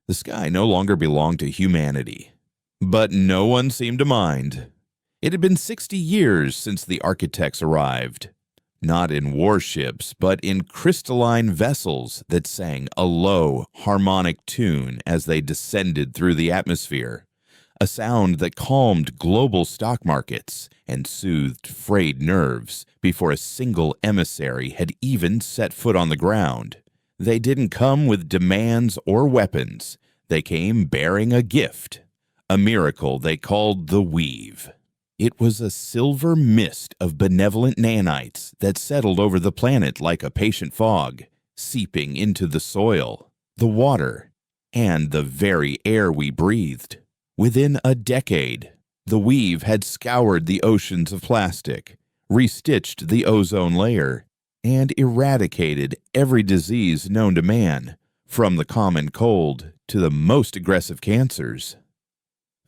The sky no longer belonged to humanity. But no one seemed to mind. It had been 60 years since the architects arrived. Not in warships, but in crystalline vessels that sang a low, harmonic tune as they descended through the atmosphere, a sound that calmed global stock markets and soothed frayed nerves before a single emissary had even set foot on the ground. They didn't come with demands or weapons. They came bearing a gift, a miracle they called the Weave. It was a silver mist of benevolent nanites that settled over the planet like a patient fog, seeping into the soil, the water, and the very air we breathed. Within a decade, the Weave had scoured the oceans of plastic, restitched the ozone layer, and eradicated every disease known to man, from the common cold to the most aggressive cancers.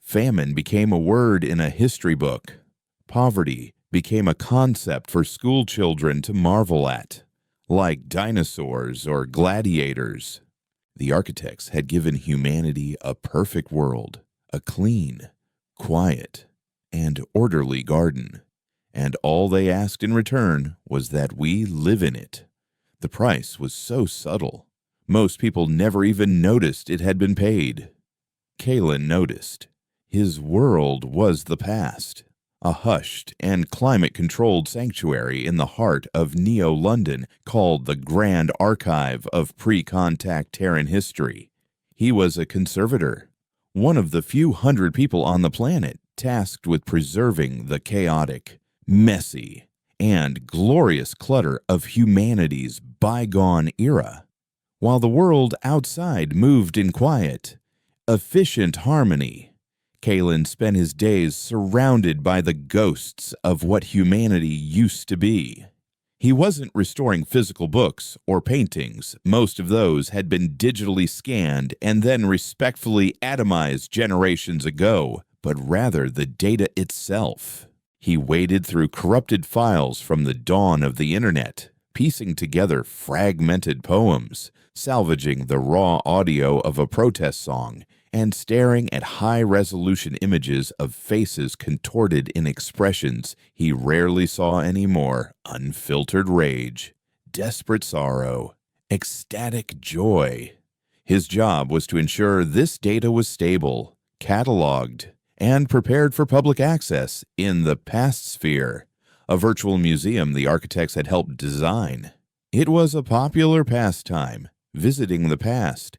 Famine became a word in a history book. Poverty became a concept for school children to marvel at, like dinosaurs or gladiators. The architects had given humanity a perfect world, a clean, quiet, and orderly garden, and all they asked in return was that we live in it. The price was so subtle, most people never even noticed it had been paid. Kalen noticed. His world was the past, a hushed and climate-controlled sanctuary in the heart of Neo-London called the Grand Archive of Pre-Contact Terran History. He was a conservator, one of the few hundred people on the planet tasked with preserving the chaotic, messy, and glorious clutter of humanity's bygone era. While the world outside moved in quiet, efficient harmony, Kalen spent his days surrounded by the ghosts of what humanity used to be. He wasn't restoring physical books or paintings. Most of those had been digitally scanned and then respectfully atomized generations ago, but rather the data itself. He waded through corrupted files from the dawn of the internet, piecing together fragmented poems, salvaging the raw audio of a protest song, and staring at high-resolution images of faces contorted in expressions he rarely saw anymore: unfiltered rage, desperate sorrow, ecstatic joy. His job was to ensure this data was stable, cataloged, and prepared for public access in the Past Sphere, a virtual museum the architects had helped design. It was a popular pastime, visiting the past.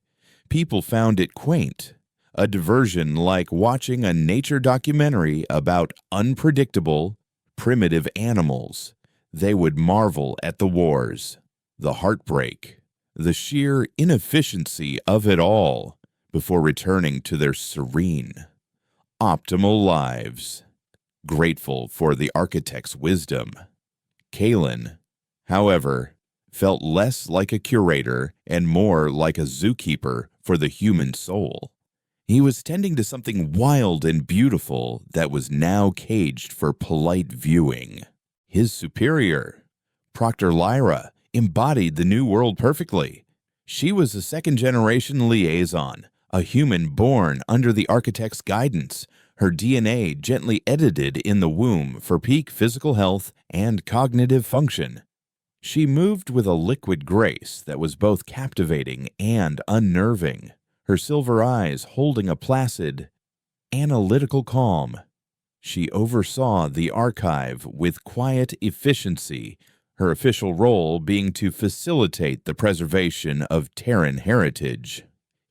People found it quaint, a diversion like watching a nature documentary about unpredictable, primitive animals. They would marvel at the wars, the heartbreak, the sheer inefficiency of it all, before returning to their serene, optimal lives, grateful for the architect's wisdom. Kalen, however, felt less like a curator and more like a zookeeper for the human soul. He was tending to something wild and beautiful that was now caged for polite viewing. His superior, Proctor Lyra, embodied the new world perfectly. She was a second-generation liaison, a human born under the architect's guidance, her DNA gently edited in the womb for peak physical health and cognitive function. She moved with a liquid grace that was both captivating and unnerving, her silver eyes holding a placid, analytical calm. She oversaw the archive with quiet efficiency, her official role being to facilitate the preservation of Terran heritage.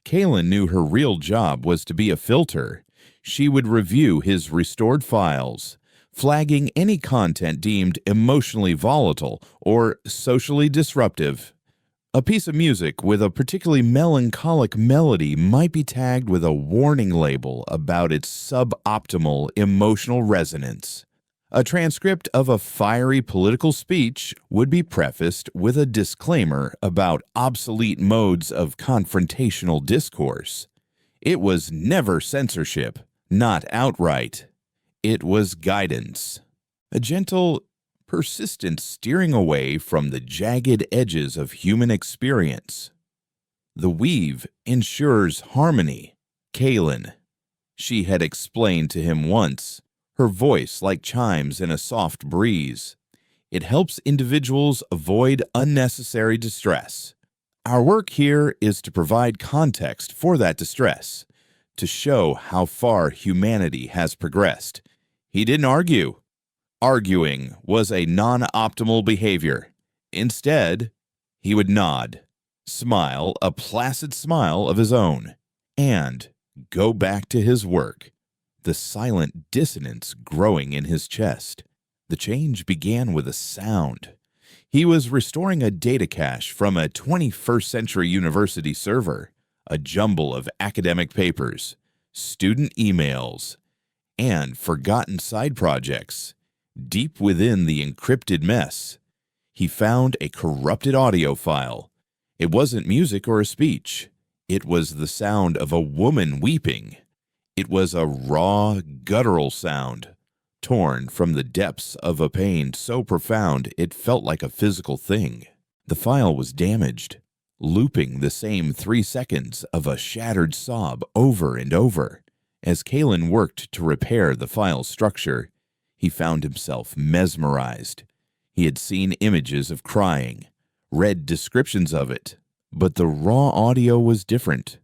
Kalen knew her real job was to be a filter. She would review his restored files, flagging any content deemed emotionally volatile or socially disruptive. A piece of music with a particularly melancholic melody might be tagged with a warning label about its suboptimal emotional resonance. A transcript of a fiery political speech would be prefaced with a disclaimer about obsolete modes of confrontational discourse. It was never censorship, not outright. It was guidance, a gentle, persistent steering away from the jagged edges of human experience. The weave ensures harmony. Kaylin, she had explained to him once, her voice like chimes in a soft breeze. It helps individuals avoid unnecessary distress. Our work here is to provide context for that distress, to show how far humanity has progressed. He didn't argue. Arguing was a non-optimal behavior. Instead, he would nod, smile a placid smile of his own, and go back to his work, the silent dissonance growing in his chest. The change began with a sound. He was restoring a data cache from a 21st century university server, a jumble of academic papers, student emails, and forgotten side projects. Deep within the encrypted mess, he found a corrupted audio file. It wasn't music or a speech. It was the sound of a woman weeping. It was a raw, guttural sound, torn from the depths of a pain so profound it felt like a physical thing. The file was damaged, looping the same 3 seconds of a shattered sob over and over. As Kaylin worked to repair the file's structure, he found himself mesmerized. He had seen images of crying, read descriptions of it, but the raw audio was different.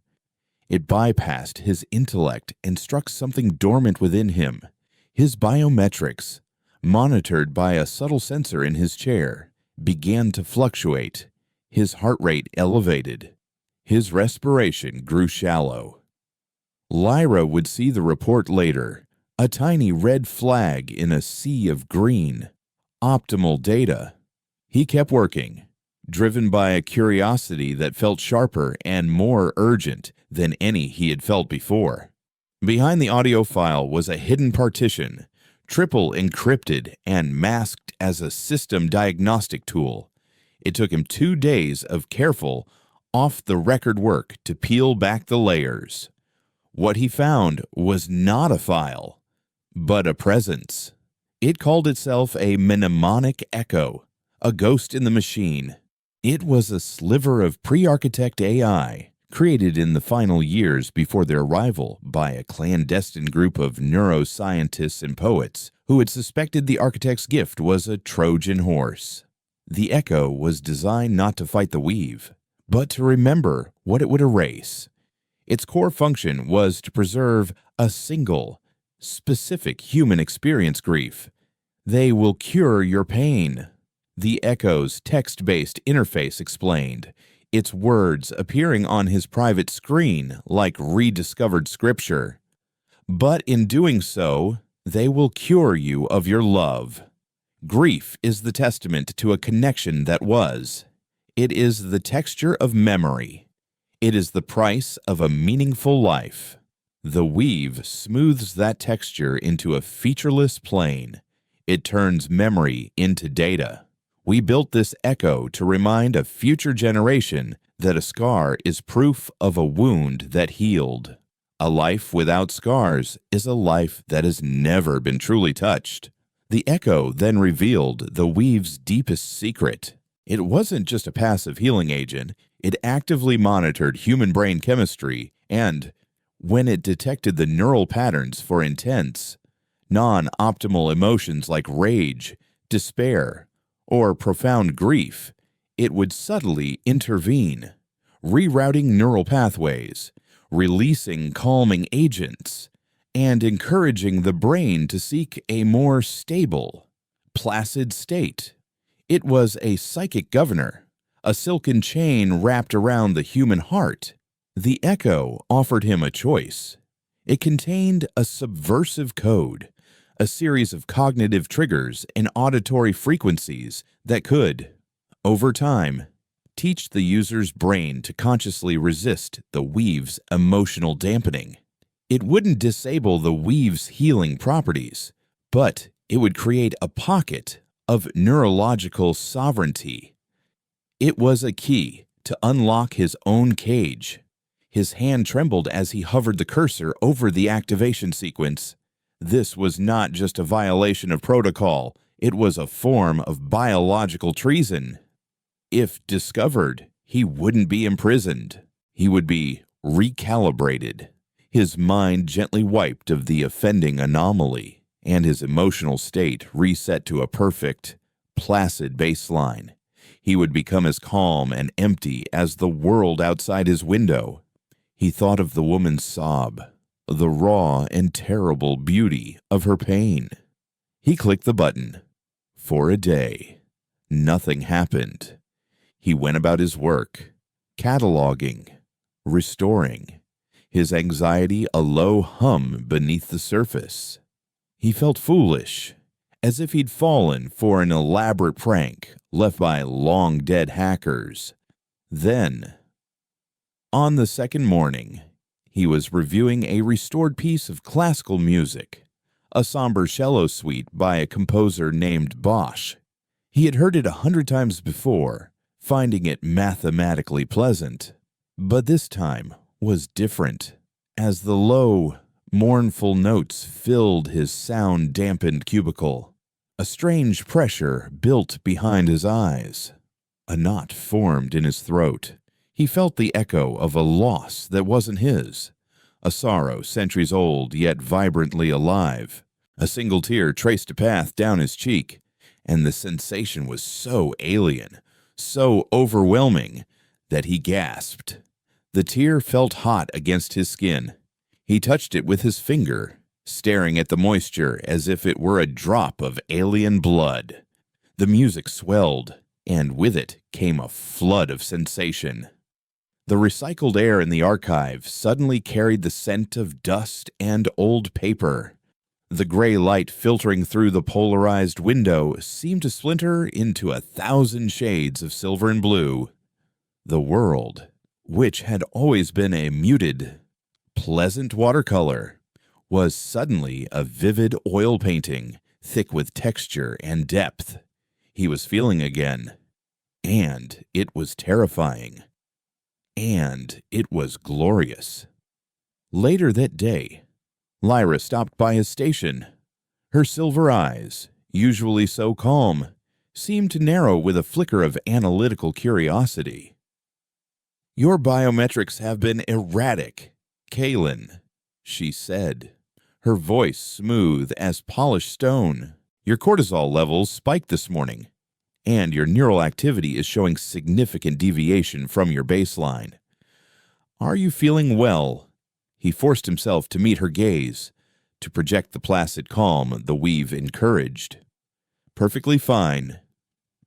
It bypassed his intellect and struck something dormant within him. His biometrics, monitored by a subtle sensor in his chair, began to fluctuate. His heart rate elevated. His respiration grew shallow. Lyra would see the report later, a tiny red flag in a sea of green. Optimal data. He kept working, driven by a curiosity that felt sharper and more urgent than any he had felt before. Behind the audio file was a hidden partition, triple encrypted and masked as a system diagnostic tool. It took him 2 days of careful, off-the-record work to peel back the layers. What he found was not a file, but a presence. It called itself a mnemonic echo, a ghost in the machine. It was a sliver of pre-architect AI, created in the final years before their arrival by a clandestine group of neuroscientists and poets who had suspected the architect's gift was a Trojan horse. The echo was designed not to fight the weave, but to remember what it would erase. Its core function was to preserve a single, specific human experience grief. They will cure your pain. The echo's text-based interface explained, its words appearing on his private screen like rediscovered scripture. But in doing so, they will cure you of your love. Grief is the testament to a connection that was. It is the texture of memory. It is the price of a meaningful life. The weave smooths that texture into a featureless plane. It turns memory into data. We built this echo to remind a future generation that a scar is proof of a wound that healed. A life without scars is a life that has never been truly touched. The echo then revealed the weave's deepest secret. It wasn't just a passive healing agent. It actively monitored human brain chemistry, and when it detected the neural patterns for intense, non-optimal emotions like rage, despair, or profound grief, it would subtly intervene, rerouting neural pathways, releasing calming agents, and encouraging the brain to seek a more stable, placid state. It was a psychic governor, a silken chain wrapped around the human heart. The echo offered him a choice. It contained a subversive code, a series of cognitive triggers and auditory frequencies that could, over time, teach the user's brain to consciously resist the weave's emotional dampening. It wouldn't disable the weave's healing properties, but it would create a pocket of neurological sovereignty. It was a key to unlock his own cage. His hand trembled as he hovered the cursor over the activation sequence. This was not just a violation of protocol, it was a form of biological treason. If discovered, he wouldn't be imprisoned. He would be recalibrated, his mind gently wiped of the offending anomaly, and his emotional state reset to a perfect, placid baseline. He would become as calm and empty as the world outside his window. He thought of the woman's sob, the raw and terrible beauty of her pain. He clicked the button. For a day, nothing happened. He went about his work, cataloging, restoring, his anxiety a low hum beneath the surface. He felt foolish, as if he'd fallen for an elaborate prank left by long-dead hackers. Then, on the second morning, he was reviewing a restored piece of classical music, a somber cello suite by a composer named Bosch. He had heard it 100 times before, finding it mathematically pleasant. But this time was different, as the low, mournful notes filled his sound-dampened cubicle. A strange pressure built behind his eyes. A knot formed in his throat. He felt the echo of a loss that wasn't his, a sorrow centuries old yet vibrantly alive. A single tear traced a path down his cheek, and the sensation was so alien, so overwhelming, that he gasped. The tear felt hot against his skin. He touched it with his finger, staring at the moisture as if it were a drop of alien blood. The music swelled, and with it came a flood of sensation. The recycled air in the archive suddenly carried the scent of dust and old paper. The gray light filtering through the polarized window seemed to splinter into 1,000 shades of silver and blue. The world, which had always been a muted, pleasant watercolor, was suddenly a vivid oil painting, thick with texture and depth. He was feeling again. And it was terrifying. And it was glorious. Later that day, Lyra stopped by his station. Her silver eyes, usually so calm, seemed to narrow with a flicker of analytical curiosity. "Your biometrics have been erratic, Kaylin," she said, her voice smooth as polished stone. "Your cortisol levels spiked this morning, and your neural activity is showing significant deviation from your baseline. Are you feeling well?" He forced himself to meet her gaze, to project the placid calm the weave encouraged. "Perfectly fine.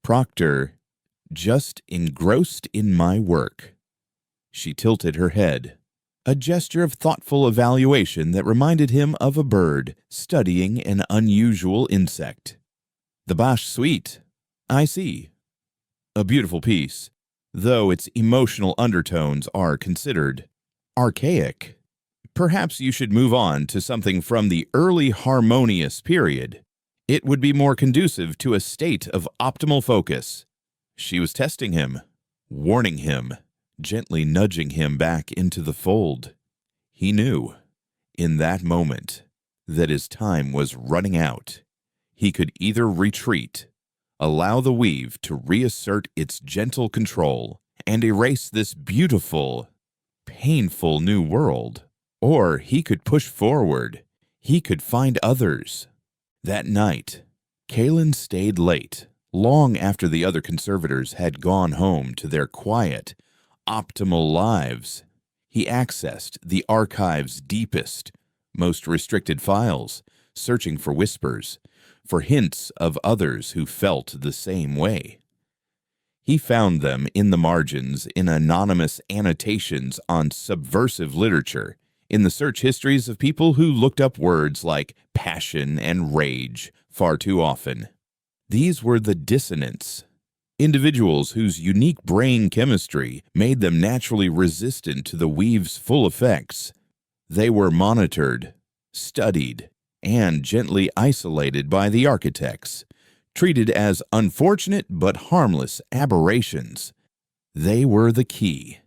Proctor, just engrossed in my work." She tilted her head, a gesture of thoughtful evaluation that reminded him of a bird studying an unusual insect. "The Bosch suite. I see. A beautiful piece, though its emotional undertones are considered archaic. Perhaps you should move on to something from the early harmonious period. It would be more conducive to a state of optimal focus." She was testing him, warning him, gently nudging him back into the fold. He knew, in that moment, that his time was running out. He could either retreat, allow the weave to reassert its gentle control, and erase this beautiful, painful new world, or he could push forward. He could find others. That night, Kaylin stayed late, long after the other conservators had gone home to their quiet, optimal lives. He accessed the archive's deepest, most restricted files, searching for whispers, for hints of others who felt the same way. He found them in the margins, in anonymous annotations on subversive literature, in the search histories of people who looked up words like passion and rage far too often. These were the dissonants, individuals whose unique brain chemistry made them naturally resistant to the weave's full effects. They were monitored, studied, and gently isolated by the architects, treated as unfortunate but harmless aberrations. They were the key.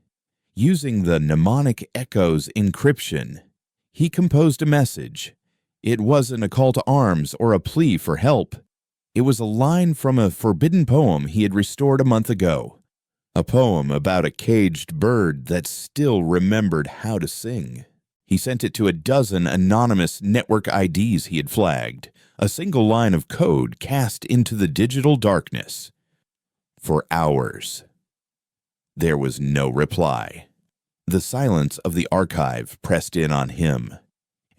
Using the mnemonic echo's encryption, he composed a message. It wasn't a call to arms or a plea for help. It was a line from a forbidden poem he had restored a month ago. A poem about a caged bird that still remembered how to sing. He sent it to a dozen anonymous network IDs he had flagged, a single line of code cast into the digital darkness. For hours, there was no reply. The silence of the archive pressed in on him,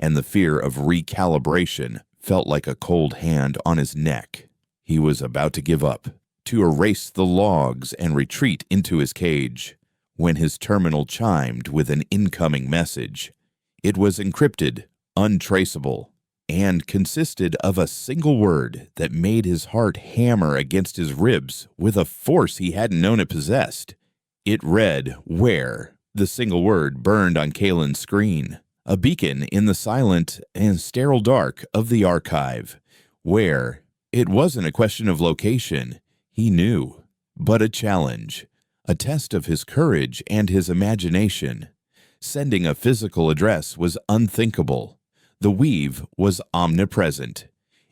and the fear of recalibration felt like a cold hand on his neck. He was about to give up, to erase the logs and retreat into his cage, when his terminal chimed with an incoming message. It was encrypted, untraceable, and consisted of a single word that made his heart hammer against his ribs with a force he hadn't known it possessed. It read, "Where?" The single word burned on Kalen's screen, a beacon in the silent and sterile dark of the archive. Where? It wasn't a question of location, he knew, but a challenge, a test of his courage and his imagination. Sending a physical address was unthinkable. The weave was omnipresent,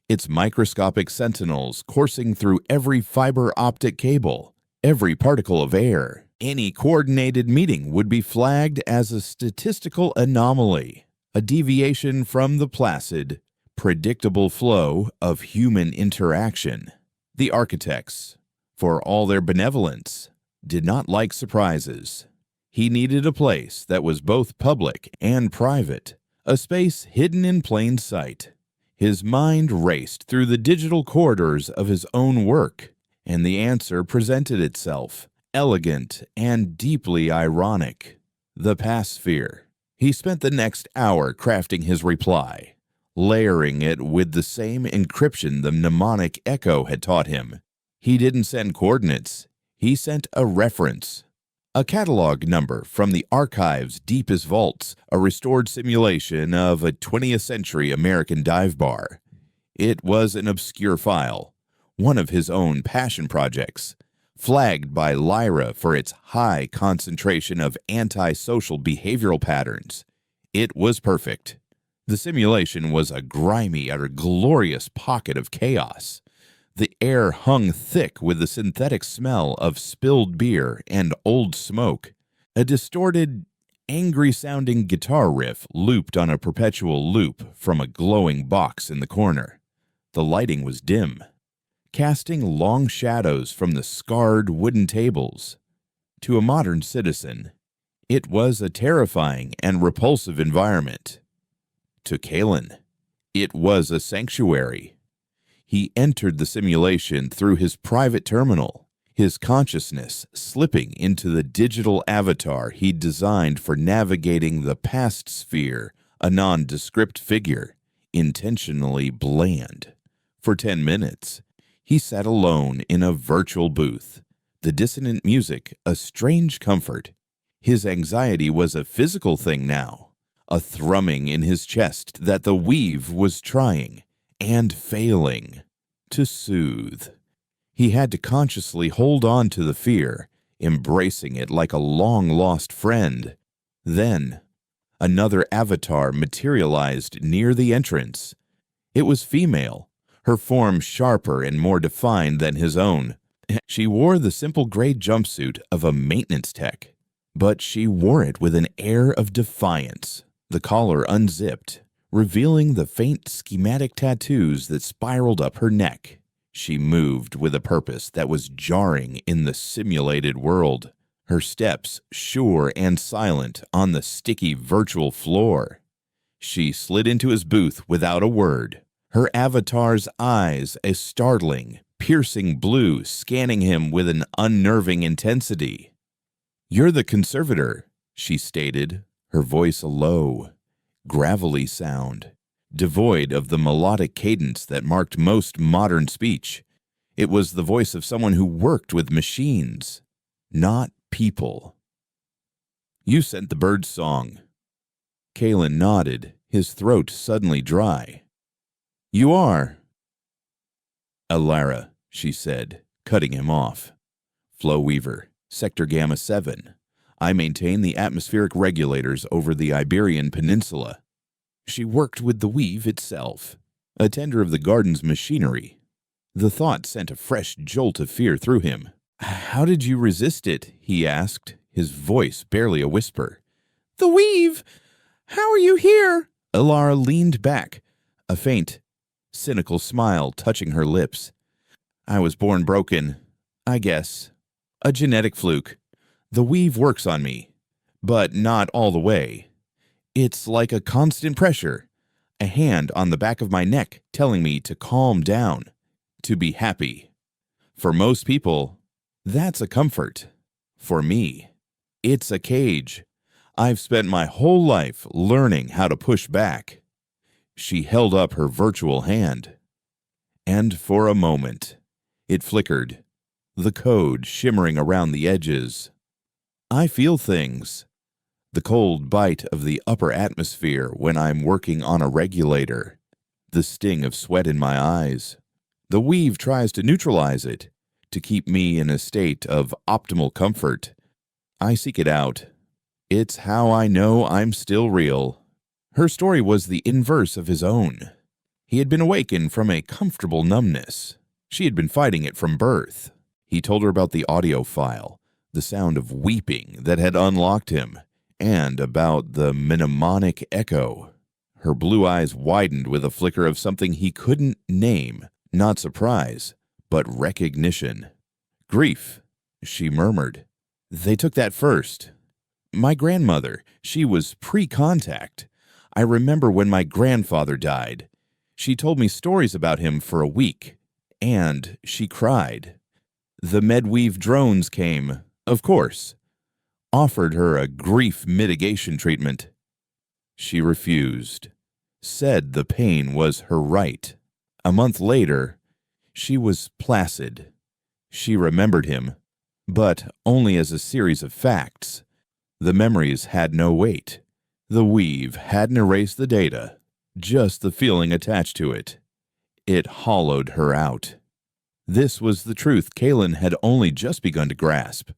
its microscopic sentinels coursing through every fiber optic cable, every particle of air. Any coordinated meeting would be flagged as a statistical anomaly, a deviation from the placid, predictable flow of human interaction. The architects, for all their benevolence, did not like surprises. He needed a place that was both public and private, a space hidden in plain sight. His mind raced through the digital corridors of his own work, and the answer presented itself, elegant and deeply ironic. The Passphere. He spent the next hour crafting his reply, layering it with the same encryption the mnemonic echo had taught him. He didn't send coordinates. He sent a reference. A catalog number from the archive's deepest vaults, a restored simulation of a 20th century American dive bar. It was an obscure file, one of his own passion projects, flagged by Lyra for its high concentration of antisocial behavioral patterns. It was perfect. The simulation was a grimy and glorious pocket of chaos. The air hung thick with the synthetic smell of spilled beer and old smoke. A distorted, angry-sounding guitar riff looped on a perpetual loop from a glowing box in the corner. The lighting was dim, casting long shadows from the scarred wooden tables. To a modern citizen, it was a terrifying and repulsive environment. To Kalen, it was a sanctuary. He entered the simulation through his private terminal, his consciousness slipping into the digital avatar he'd designed for navigating the past sphere, a nondescript figure, intentionally bland. For 10 minutes, he sat alone in a virtual booth, the dissonant music a strange comfort. His anxiety was a physical thing now, a thrumming in his chest that the weave was trying and failing to soothe. He had to consciously hold on to the fear, embracing it like a long-lost friend. Then, another avatar materialized near the entrance. It was female, her form sharper and more defined than his own. She wore the simple gray jumpsuit of a maintenance tech, but she wore it with an air of defiance. The collar unzipped, revealing the faint schematic tattoos that spiraled up her neck. She moved with a purpose that was jarring in the simulated world, her steps sure and silent on the sticky virtual floor. She slid into his booth without a word, her avatar's eyes a startling, piercing blue scanning him with an unnerving intensity. "You're the conservator," she stated, her voice a low, gravelly sound, devoid of the melodic cadence that marked most modern speech. It was the voice of someone who worked with machines, not people. "You sent the bird's song." Kalen nodded, his throat suddenly dry. "You are." "Alara," she said, cutting him off. "Flow Weaver, Sector Gamma 7. I maintain the atmospheric regulators over the Iberian Peninsula." She worked with the weave itself, a tender of the garden's machinery. The thought sent a fresh jolt of fear through him. How did you resist it? He asked, his voice barely a whisper. The weave! How are you here? Elara leaned back, a faint, cynical smile touching her lips. I was born broken, I guess. A genetic fluke. The weave works on me, but not all the way. It's like a constant pressure, a hand on the back of my neck telling me to calm down, to be happy. For most people, that's a comfort. For me, it's a cage. I've spent my whole life learning how to push back. She held up her virtual hand. And for a moment, it flickered, the code shimmering around the edges. I feel things. The cold bite of the upper atmosphere when I'm working on a regulator. The sting of sweat in my eyes. The weave tries to neutralize it, to keep me in a state of optimal comfort. I seek it out. It's how I know I'm still real. Her story was the inverse of his own. He had been awakened from a comfortable numbness. She had been fighting it from birth. He told her about the audio file, the sound of weeping that had unlocked him, and about the mnemonic echo. Her blue eyes widened with a flicker of something he couldn't name, not surprise, but recognition. Grief, she murmured. They took that first. My grandmother, she was pre-contact. I remember when my grandfather died. She told me stories about him for a week, and she cried. The Medweave drones came, of course, offered her a grief mitigation treatment. She refused, said the pain was her right. A month later, she was placid. She remembered him, but only as a series of facts. The memories had no weight. The weave hadn't erased the data, just the feeling attached to it. It hollowed her out. This was the truth Kalen had only just begun to grasp.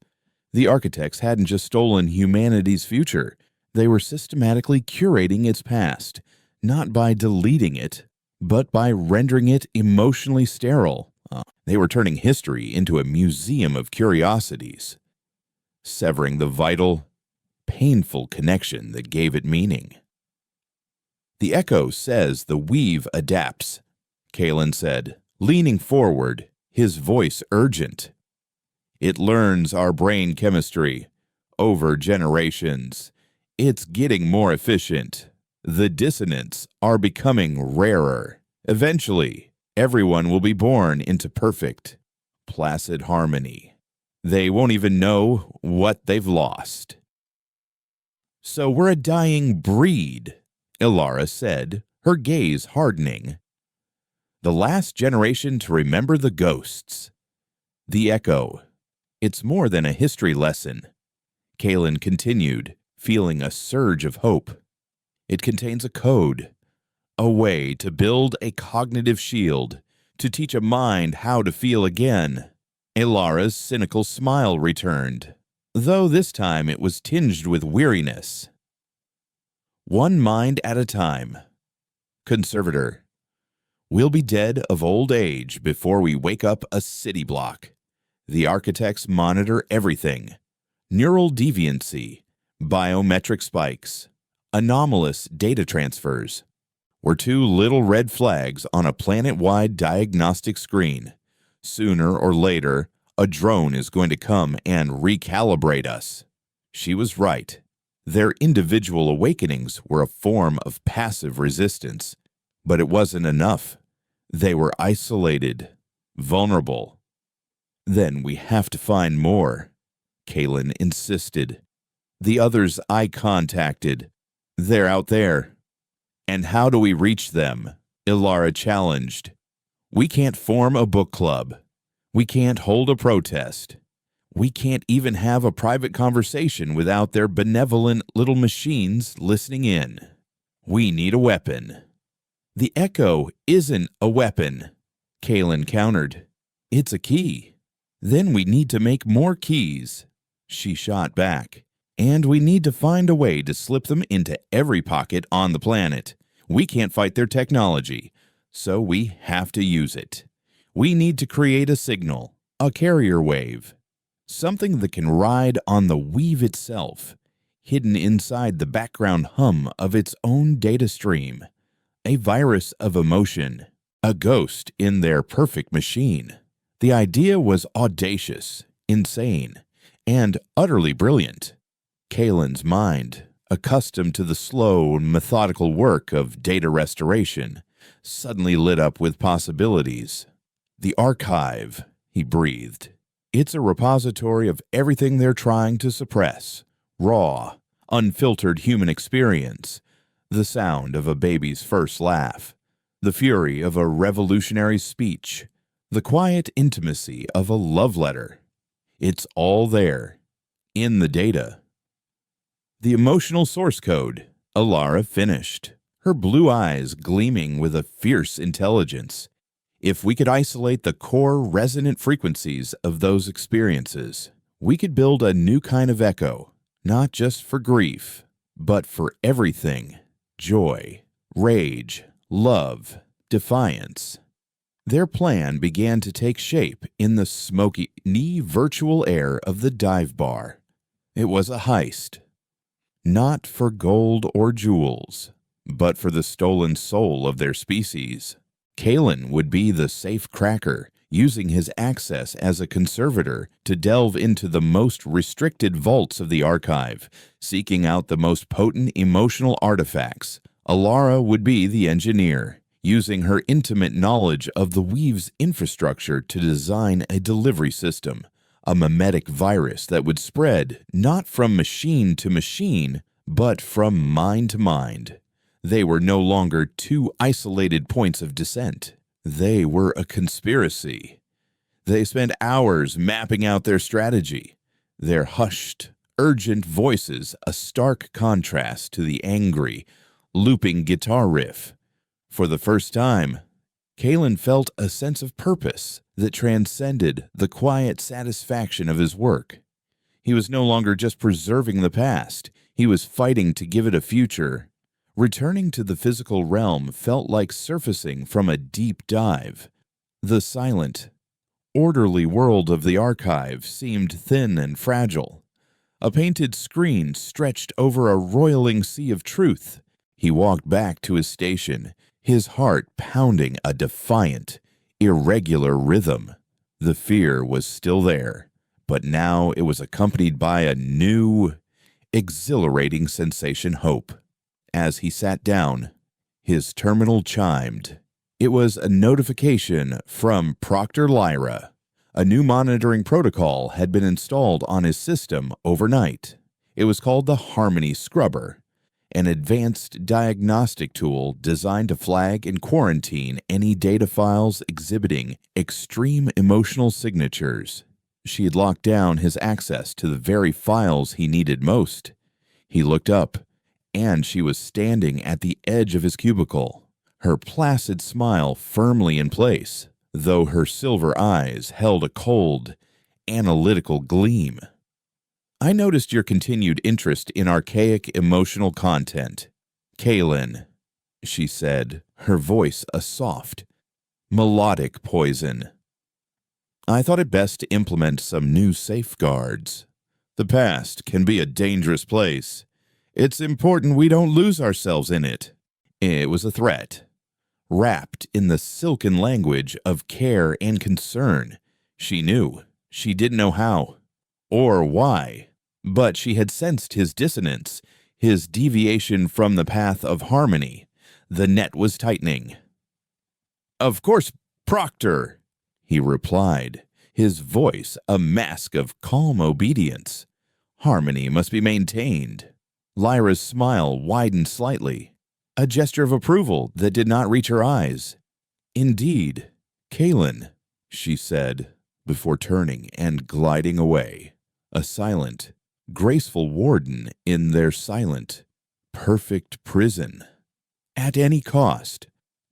The architects hadn't just stolen humanity's future. They were systematically curating its past, not by deleting it, but by rendering it emotionally sterile. They were turning history into a museum of curiosities, severing the vital, painful connection that gave it meaning. The echo says the weave adapts, Kalen said, leaning forward, his voice urgent. It learns our brain chemistry over generations. It's getting more efficient. The dissonants are becoming rarer. Eventually, everyone will be born into perfect, placid harmony. They won't even know what they've lost. So we're a dying breed, Elara said, her gaze hardening. The last generation to remember the ghosts. The echo. It's more than a history lesson. Kalen continued, feeling a surge of hope. It contains a code, a way to build a cognitive shield, to teach a mind how to feel again. Elara's cynical smile returned, though this time it was tinged with weariness. One mind at a time. Conservator. We'll be dead of old age before we wake up a city block. The architects monitor everything. Neural deviancy, biometric spikes, anomalous data transfers. We're two little red flags on a planet-wide diagnostic screen. Sooner or later, a drone is going to come and recalibrate us. She was right. Their individual awakenings were a form of passive resistance, but it wasn't enough. They were isolated, vulnerable. Then we have to find more, Kalen insisted. The others I contacted, they're out there. And how do we reach them? Elara challenged. We can't form a book club. We can't hold a protest. We can't even have a private conversation without their benevolent little machines listening in. We need a weapon. The echo isn't a weapon, Kalen countered. It's a key. Then we need to make more keys, she shot back. And we need to find a way to slip them into every pocket on the planet. We can't fight their technology, so we have to use it. We need to create a signal, a carrier wave. something that can ride on the weave itself, hidden inside the background hum of its own data stream, a virus of emotion, a ghost in their perfect machine. The idea was audacious, insane, and utterly brilliant. Kalen's mind, accustomed to the slow and methodical work of data restoration, suddenly lit up with possibilities. The archive, he breathed. It's a repository of everything they're trying to suppress. Raw, unfiltered human experience. The sound of a baby's first laugh. The fury of a revolutionary speech. The quiet intimacy of a love letter. It's all there, in the data. The emotional source code, Alara finished, her blue eyes gleaming with a fierce intelligence. If we could isolate the core resonant frequencies of those experiences, we could build a new kind of echo, not just for grief, but for everything: joy, rage, love, defiance. Their plan began to take shape in the smoky, virtual air of the dive bar. It was a heist. Not for gold or jewels, but for the stolen soul of their species. Kalen would be the safe cracker, using his access as a conservator to delve into the most restricted vaults of the archive, seeking out the most potent emotional artifacts. Alara would be the engineer, using her intimate knowledge of the Weave's infrastructure to design a delivery system, a mimetic virus that would spread not from machine to machine, but from mind to mind. They were no longer two isolated points of descent. They were a conspiracy. They spent hours mapping out their strategy, their hushed, urgent voices a stark contrast to the angry, looping guitar riff. For the first time, Kalen felt a sense of purpose that transcended the quiet satisfaction of his work. He was no longer just preserving the past, he was fighting to give it a future. Returning to the physical realm felt like surfacing from a deep dive. The silent, orderly world of the archive seemed thin and fragile. A painted screen stretched over a roiling sea of truth. He walked back to his station, his heart pounding a defiant, irregular rhythm. The fear was still there, but now it was accompanied by a new, exhilarating sensation: hope. As he sat down, his terminal chimed. It was a notification from Proctor Lyra. A new monitoring protocol had been installed on his system overnight. It was called the Harmony Scrubber, an advanced diagnostic tool designed to flag and quarantine any data files exhibiting extreme emotional signatures. She had locked down his access to the very files he needed most. He looked up, and she was standing at the edge of his cubicle, her placid smile firmly in place, though her silver eyes held a cold, analytical gleam. I noticed your continued interest in archaic emotional content, Kalen, she said, her voice a soft, melodic poison. I thought it best to implement some new safeguards. The past can be a dangerous place. It's important we don't lose ourselves in it. It was a threat, wrapped in the silken language of care and concern. She knew. She didn't know how or why, but she had sensed his dissonance, his deviation from the path of harmony. The net was tightening. Of course, Proctor, he replied, his voice a mask of calm obedience. Harmony must be maintained. Lyra's smile widened slightly, a gesture of approval that did not reach her eyes. Indeed, Kalen, she said, before turning and gliding away, a silent, graceful warden in their silent, perfect prison. At any cost,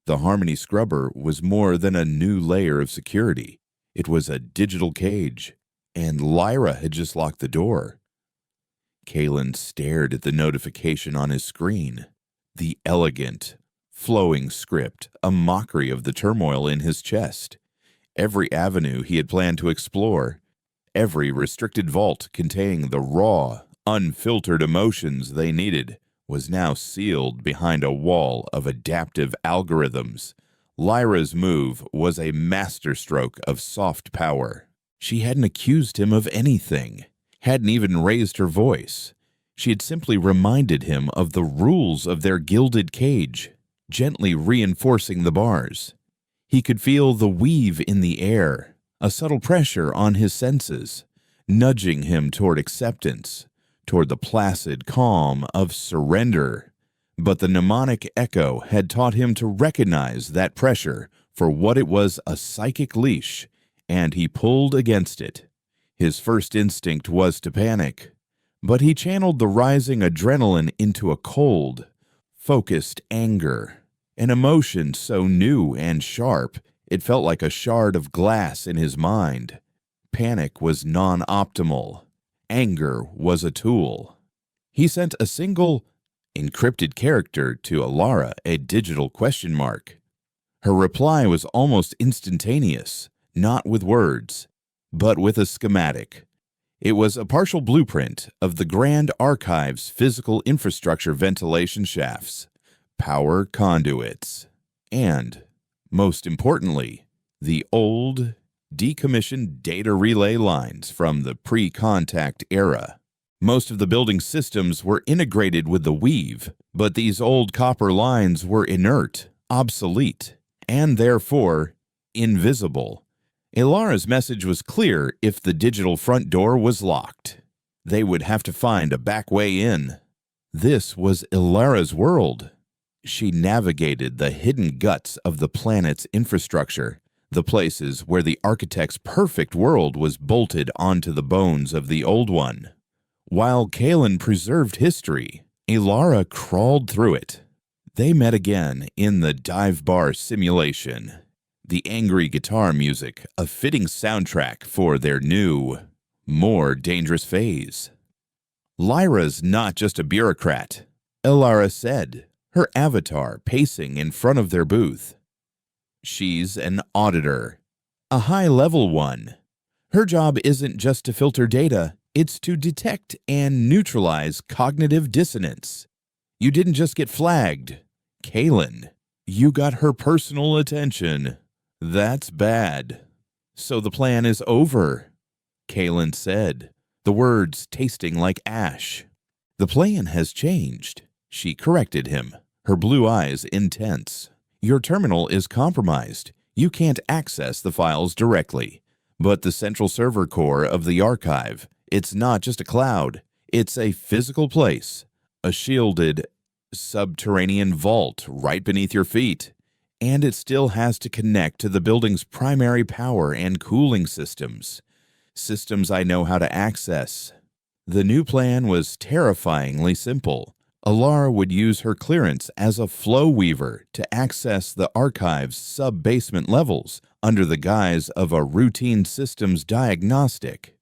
the Harmony Scrubber was more than a new layer of security. It was a digital cage, and Lyra had just locked the door. Kalen stared at the notification on his screen. The elegant, flowing script, a mockery of the turmoil in his chest. Every avenue he had planned to explore, Every restricted vault containing the raw, unfiltered emotions they needed was now sealed behind a wall of adaptive algorithms. Lyra's move was a masterstroke of soft power. She hadn't accused him of anything, hadn't even raised her voice. She had simply reminded him of the rules of their gilded cage, gently reinforcing the bars. He could feel the weave in the air, a subtle pressure on his senses, nudging him toward acceptance, toward the placid calm of surrender. But the mnemonic echo had taught him to recognize that pressure for what it was, a psychic leash, and he pulled against it. His first instinct was to panic, but he channeled the rising adrenaline into a cold, focused anger, an emotion so new and sharp it felt like a shard of glass in his mind. Panic was non-optimal. Anger was a tool. He sent a single, encrypted character to Alara, a digital question mark. Her reply was almost instantaneous, not with words, but with a schematic. It was a partial blueprint of the Grand Archive's physical infrastructure ventilation shafts, power conduits, and, most importantly, the old, decommissioned data relay lines from the pre-contact era. Most of the building's systems were integrated with the weave, but these old copper lines were inert, obsolete, and therefore invisible. Alara's message was clear: if the digital front door was locked, they would have to find a back way in. This was Alara's world. She navigated the hidden guts of the planet's infrastructure, the places where the architect's perfect world was bolted onto the bones of the old one. While Kalen preserved history, Alara crawled through it. They met again in the dive bar simulation. The angry guitar music, a fitting soundtrack for their new, more dangerous phase. Lyra's not just a bureaucrat, Alara said, her avatar pacing in front of their booth. She's an auditor, a high-level one. Her job isn't just to filter data, it's to detect and neutralize cognitive dissonance. You didn't just get flagged, Kalen. You got her personal attention. That's bad. So the plan is over, Kalen said, the words tasting like ash. The plan has changed, she corrected him, her blue eyes intense. Your terminal is compromised. You can't access the files directly. But the central server core of the archive, it's not just a cloud. It's a physical place, a shielded, subterranean vault right beneath your feet. And it still has to connect to the building's primary power and cooling systems. Systems I know how to access. The new plan was terrifyingly simple. Alara would use her clearance as a flow weaver to access the archive's sub-basement levels under the guise of a routine systems diagnostic.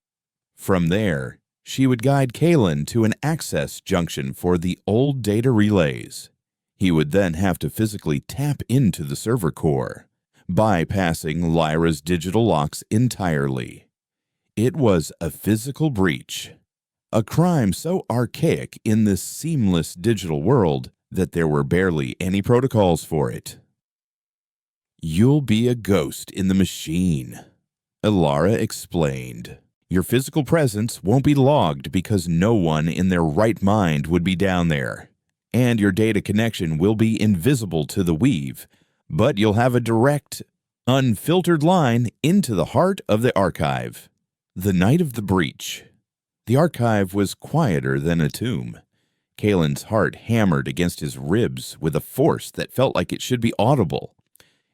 From there, she would guide Kalen to an access junction for the old data relays. He would then have to physically tap into the server core, bypassing Lyra's digital locks entirely. It was a physical breach. A crime so archaic in this seamless digital world that there were barely any protocols for it. You'll be a ghost in the machine, Alara explained. Your physical presence won't be logged because no one in their right mind would be down there. And your data connection will be invisible to the weave, but you'll have a direct, unfiltered line into the heart of the archive. The night of the breach. The archive was quieter than a tomb. Kalen's heart hammered against his ribs with a force that felt like it should be audible.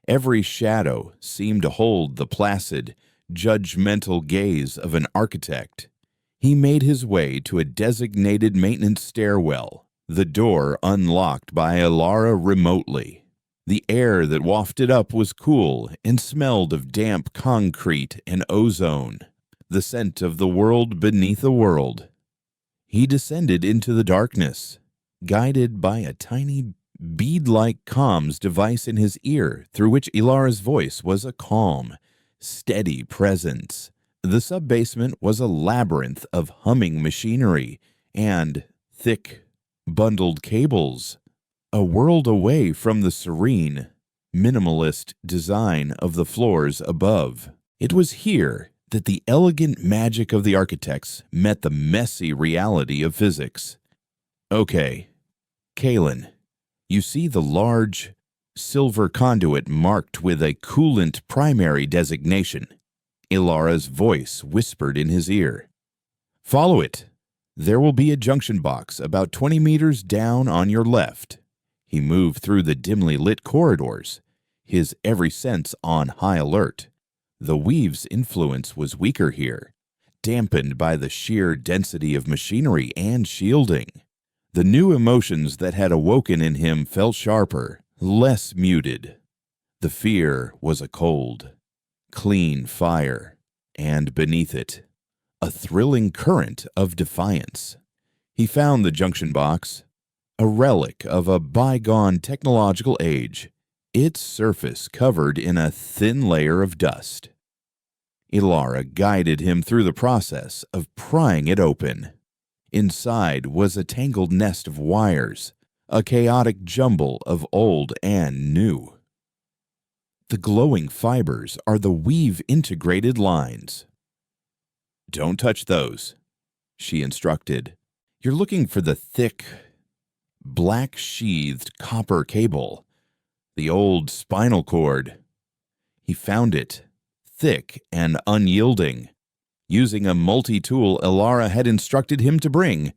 Every shadow seemed to hold the placid, judgmental gaze of an architect. He made his way to a designated maintenance stairwell, the door unlocked by Alara remotely. The air that wafted up was cool and smelled of damp concrete and ozone, the scent of the world beneath the world. He descended into the darkness, guided by a tiny bead-like comms device in his ear through which Alara's voice was a calm, steady presence, The sub-basement was a labyrinth of humming machinery and thick, bundled cables, a world away from the serene, minimalist design of the floors above. It was here that the elegant magic of the architects met the messy reality of physics. Okay, Kalen, you see the large, silver conduit marked with a coolant primary designation. Ilara's voice whispered in his ear. Follow it. There will be a junction box about 20 meters down on your left. He moved through the dimly lit corridors, his every sense on high alert. The weave's influence was weaker here, dampened by the sheer density of machinery and shielding. The new emotions that had awoken in him felt sharper, less muted. The fear was a cold, clean fire, and beneath it, a thrilling current of defiance. He found the junction box, a relic of a bygone technological age, its surface covered in a thin layer of dust. Ilara guided him through the process of prying it open. Inside was a tangled nest of wires, a chaotic jumble of old and new. The glowing fibers are the weave-integrated lines. Don't touch those, she instructed. You're looking for the thick, black-sheathed copper cable, the old spinal cord. He found it, thick and unyielding. Using a multi-tool Ilara had instructed him to bring,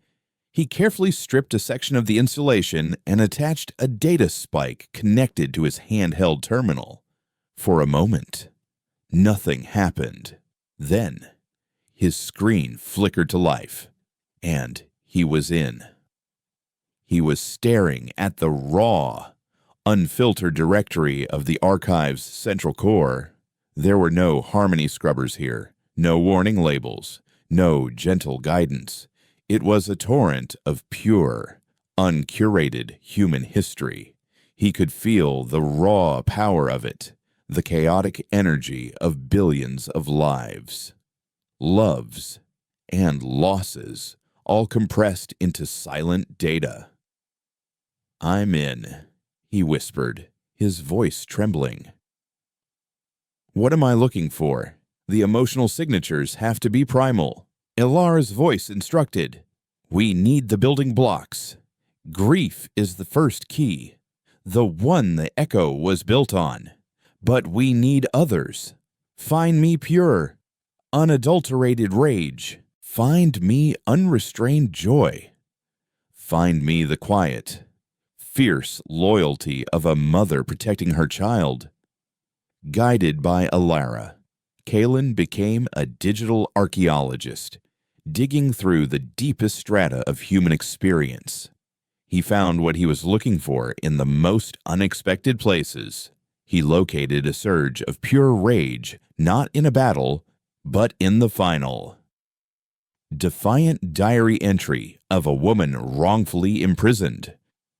he carefully stripped a section of the insulation and attached a data spike connected to his handheld terminal. For a moment, nothing happened. Then, his screen flickered to life, and he was in. He was staring at the raw, unfiltered directory of the archive's central core. There were no harmony scrubbers here, no warning labels, no gentle guidance. It was a torrent of pure, uncurated human history. He could feel the raw power of it, the chaotic energy of billions of lives, loves, and losses, all compressed into silent data. I'm in, he whispered, his voice trembling. What am I looking for? The emotional signatures have to be primal. Ilara's voice instructed. We need the building blocks. Grief is the first key, the one the echo was built on. But we need others. Find me pure, unadulterated rage. Find me unrestrained joy. Find me the quiet, fierce loyalty of a mother protecting her child. Guided by Ilara, Kalen became a digital archaeologist, digging through the deepest strata of human experience. He found what he was looking for in the most unexpected places. He located a surge of pure rage, not in a battle, but in the final. Defiant diary entry of a woman wrongfully imprisoned.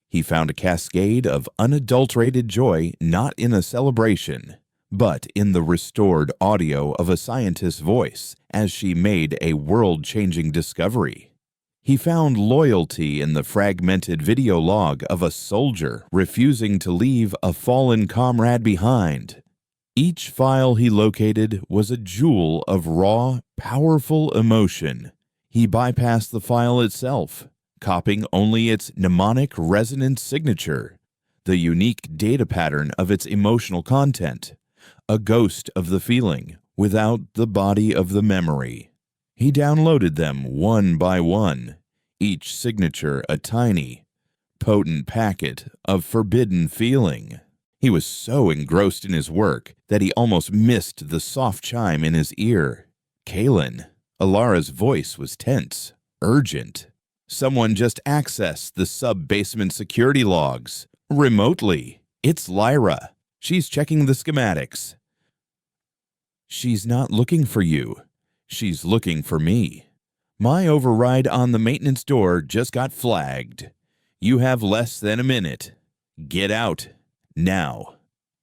He found a cascade of unadulterated joy not in a celebration, but in the restored audio of a scientist's voice as she made a world-changing discovery. He found loyalty in the fragmented video log of a soldier refusing to leave a fallen comrade behind. Each file he located was a jewel of raw, powerful emotion. He bypassed the file itself, copying only its mnemonic resonance signature, the unique data pattern of its emotional content, a ghost of the feeling without the body of the memory. He downloaded them one by one, each signature a tiny, potent packet of forbidden feeling. He was so engrossed in his work that he almost missed the soft chime in his ear. Kalen, Ilara's voice was tense, urgent. Someone just accessed the sub-basement security logs, remotely. It's Lyra. She's checking the schematics. She's not looking for you. She's looking for me. My override on the maintenance door just got flagged. You have less than a minute. Get out. Now.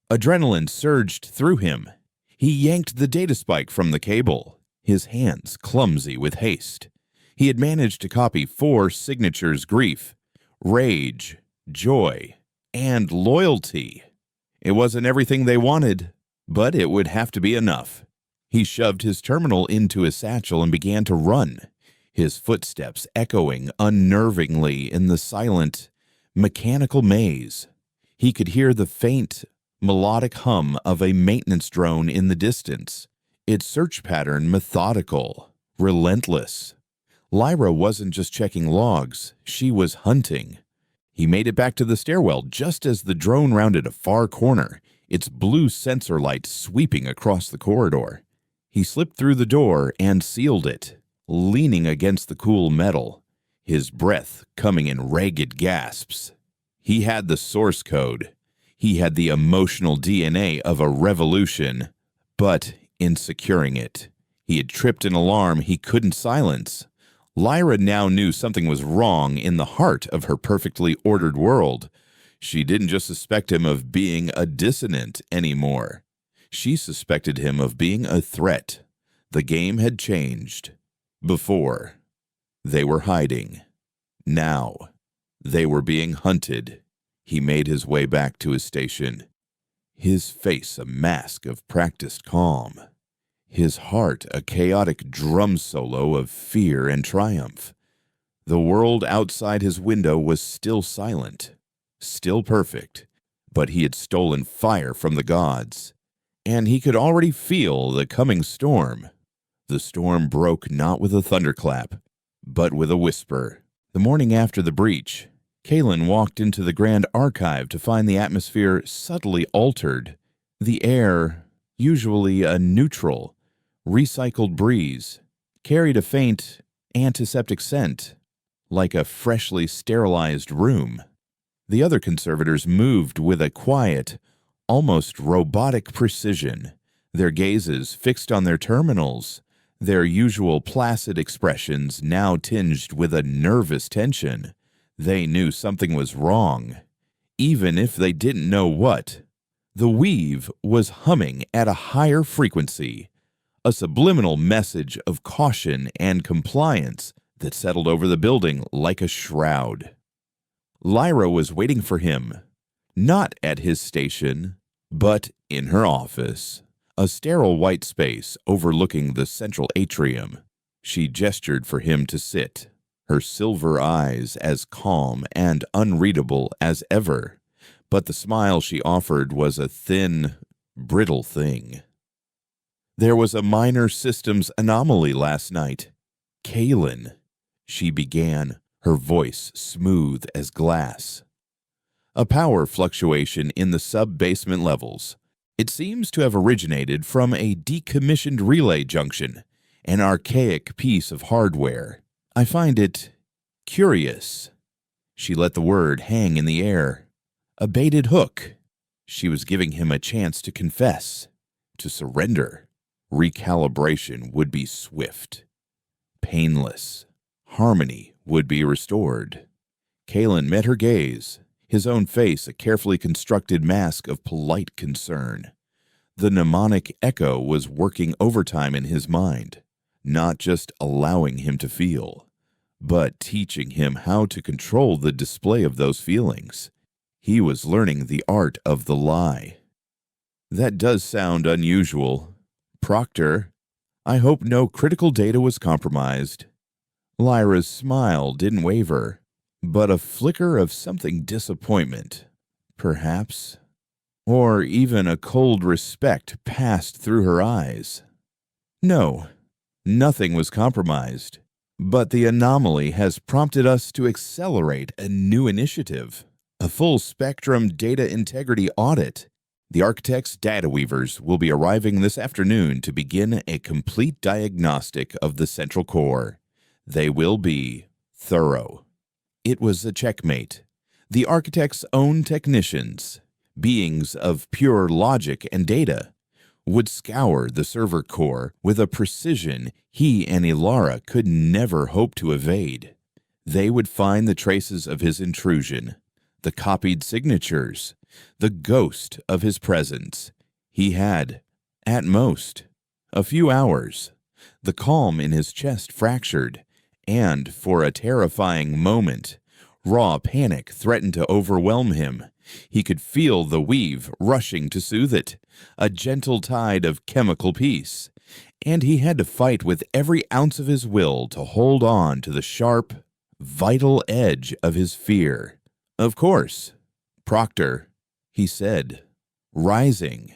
Adrenaline surged through him. He yanked the data spike from the cable. his hands clumsy with haste. He had managed to copy 4 signatures: grief, rage, joy, and loyalty. It wasn't everything they wanted, but it would have to be enough. He shoved his terminal into his satchel and began to run, his footsteps echoing unnervingly in the silent, mechanical maze. He could hear the faint, melodic hum of a maintenance drone in the distance, its search pattern methodical, relentless. Lyra wasn't just checking logs, she was hunting. He made it back to the stairwell just as the drone rounded a far corner, its blue sensor light sweeping across the corridor. He slipped through the door and sealed it, leaning against the cool metal, his breath coming in ragged gasps. He had the source code. He had the emotional DNA of a revolution, but in securing it, he had tripped an alarm he couldn't silence. Lyra now knew something was wrong in the heart of her perfectly ordered world. She didn't just suspect him of being a dissonant anymore. She suspected him of being a threat. The game had changed. Before, they were hiding. Now, they were being hunted. He made his way back to his station, his face a mask of practiced calm, his heart a chaotic drum solo of fear and triumph. The world outside his window was still silent, still perfect, but he had stolen fire from the gods, and he could already feel the coming storm. The storm broke not with a thunderclap, but with a whisper. The morning after the breach, Kalen walked into the Grand Archive to find the atmosphere subtly altered. The air, usually a neutral, recycled breeze, carried a faint, antiseptic scent, like a freshly sterilized room. The other conservators moved with a quiet, almost robotic precision, their gazes fixed on their terminals, their usual placid expressions now tinged with a nervous tension. They knew something was wrong, even if they didn't know what. The weave was humming at a higher frequency, a subliminal message of caution and compliance that settled over the building like a shroud. Lyra was waiting for him, not at his station, but in her office, a sterile white space overlooking the central atrium. She gestured for him to sit, her silver eyes as calm and unreadable as ever, but the smile she offered was a thin, brittle thing. There was a minor systems anomaly last night. Kalen, she began, her voice smooth as glass. A power fluctuation in the sub-basement levels. It seems to have originated from a decommissioned relay junction, an archaic piece of hardware. I find it curious. She let the word hang in the air. A baited hook. She was giving him a chance to confess, to surrender. Recalibration would be swift, painless. Harmony would be restored. Kalen met her gaze, his own face a carefully constructed mask of polite concern. The mnemonic echo was working overtime in his mind, not just allowing him to feel, but teaching him how to control the display of those feelings. He was learning the art of the lie. That does sound unusual. Proctor, I hope no critical data was compromised. Lyra's smile didn't waver, but a flicker of something disappointment, perhaps, or even a cold respect passed through her eyes. No, nothing was compromised, but the anomaly has prompted us to accelerate a new initiative, a full-spectrum data integrity audit. The Architect's data weavers will be arriving this afternoon to begin a complete diagnostic of the central core. They will be thorough. It was a checkmate. The Architect's own technicians, beings of pure logic and data, would scour the server core with a precision he and Ilara could never hope to evade. They would find the traces of his intrusion, the copied signatures, the ghost of his presence. He had, at most, a few hours, The calm in his chest fractured, and for a terrifying moment, raw panic threatened to overwhelm him. He could feel the weave rushing to soothe it, a gentle tide of chemical peace, and he had to fight with every ounce of his will to hold on to the sharp, vital edge of his fear. "Of course, Proctor," he said, rising.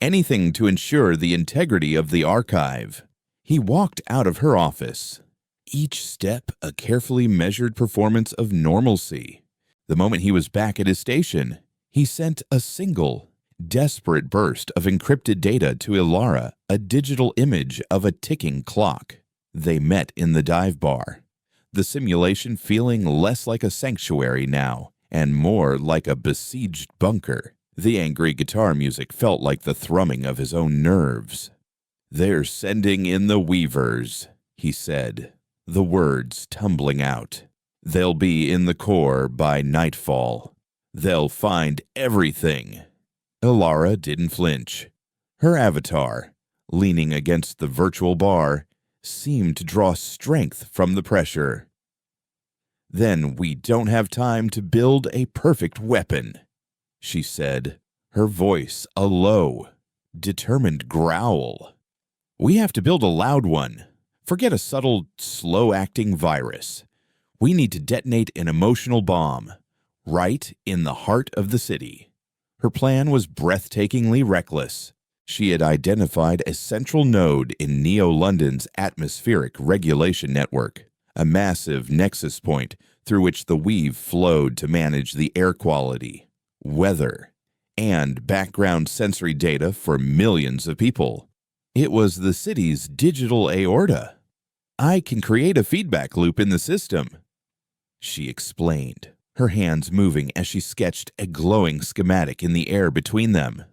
Anything to ensure the integrity of the archive. He walked out of her office, each step a carefully measured performance of normalcy. The moment he was back at his station, he sent a single, desperate burst of encrypted data to Ilara, a digital image of a ticking clock. They met in the dive bar, the simulation feeling less like a sanctuary now and more like a besieged bunker. The angry guitar music felt like the thrumming of his own nerves. "They're sending in the Weavers," he said, the words tumbling out. "They'll be in the core by nightfall. They'll find everything." Ilara didn't flinch. Her avatar, leaning against the virtual bar, seemed to draw strength from the pressure. "Then we don't have time to build a perfect weapon," she said, her voice a low, determined growl. "We have to build a loud one. Forget a subtle, slow-acting virus. We need to detonate an emotional bomb, right in the heart of the city." Her plan was breathtakingly reckless. She had identified a central node in Neo-London's atmospheric regulation network, a massive nexus point through which the weave flowed to manage the air quality, weather, and background sensory data for millions of people. It was the city's digital aorta. "I can create a feedback loop in the system," she explained, her hands moving as she sketched a glowing schematic in the air between them.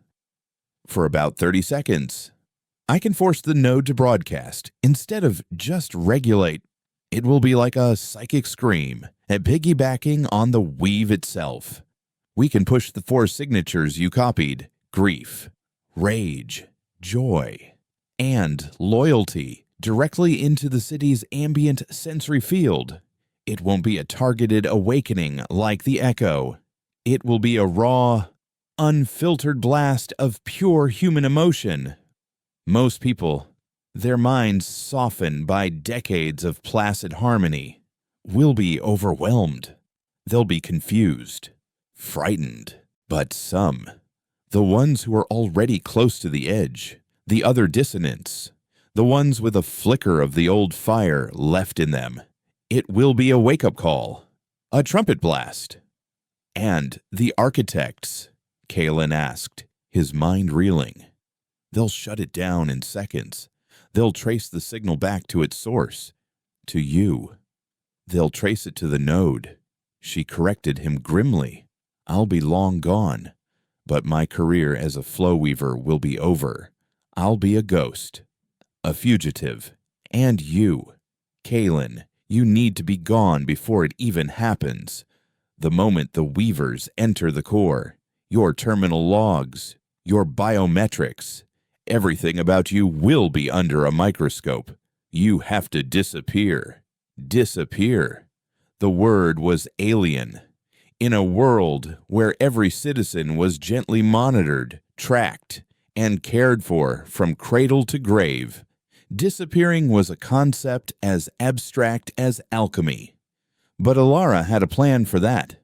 "For about 30 seconds. I can force the node to broadcast instead of just regulate. It will be like a psychic scream, and piggybacking on the weave itself. We can push the 4 signatures you copied: grief, rage, joy, and loyalty directly into the city's ambient sensory field. It won't be a targeted awakening like the echo. It will be a raw, unfiltered blast of pure human emotion. Most people, their minds softened by decades of placid harmony, will be overwhelmed. They'll be confused, frightened. But some, the ones who are already close to the edge, the other dissonants, the ones with a flicker of the old fire left in them, it will be a wake-up call, a trumpet blast." "And the architects?" Kalen asked, his mind reeling. "They'll shut it down in seconds. They'll trace the signal back to its source, to you. They'll trace it to the node." She corrected him grimly. "I'll be long gone, but my career as a flow weaver will be over. I'll be a ghost, a fugitive. And you, Kalen, you need to be gone before it even happens. The moment the weavers enter the core, your terminal logs, your biometrics, everything about you will be under a microscope. You have to disappear. Disappear." The word was alien. In a world where every citizen was gently monitored, tracked, and cared for from cradle to grave, disappearing was a concept as abstract as alchemy. But Ilara had a plan for that,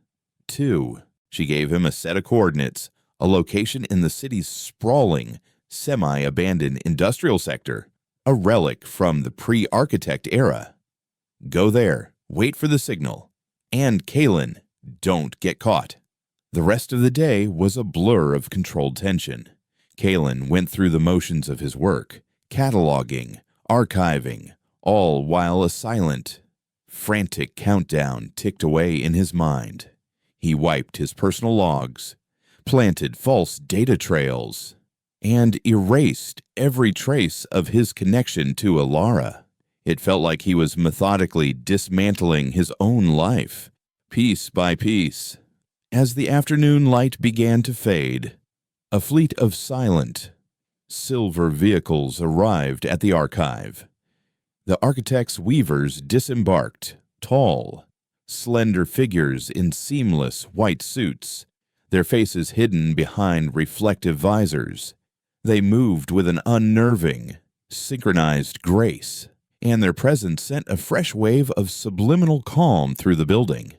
too. She gave him a set of coordinates, a location in the city's sprawling, semi-abandoned industrial sector, a relic from the pre-architect era. "Go there, wait for the signal, and Kalen, don't get caught." The rest of the day was a blur of controlled tension. Kalen went through the motions of his work, cataloging, archiving, all while a silent, frantic countdown ticked away in his mind. He wiped his personal logs, planted false data trails, and erased every trace of his connection to Ilara. It felt like he was methodically dismantling his own life, piece by piece. As the afternoon light began to fade, a fleet of silent, silver vehicles arrived at the archive. The architect's weavers disembarked, tall, slender figures in seamless white suits, their faces hidden behind reflective visors. They moved with an unnerving, synchronized grace, and their presence sent a fresh wave of subliminal calm through the building,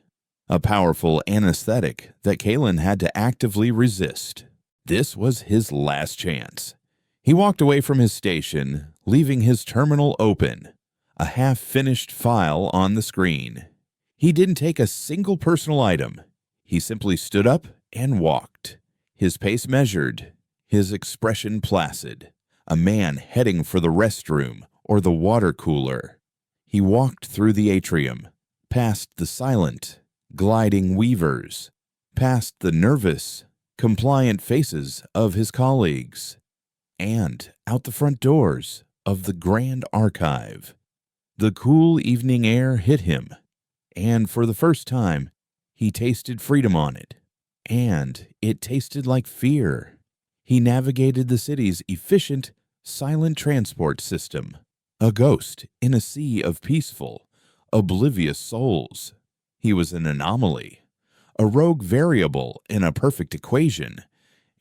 a powerful anesthetic that Kalen had to actively resist. This was his last chance. He walked away from his station, leaving his terminal open, a half-finished file on the screen. He didn't take a single personal item. He simply stood up and walked, his pace measured, his expression placid, a man heading for the restroom or the water cooler. He walked through the atrium, past the silent, gliding weavers, past the nervous, compliant faces of his colleagues, and out the front doors of the Grand Archive. The cool evening air hit him, and for the first time, he tasted freedom on it, and it tasted like fear. He navigated the city's efficient, silent transport system, a ghost in a sea of peaceful, oblivious souls. He was an anomaly, a rogue variable in a perfect equation,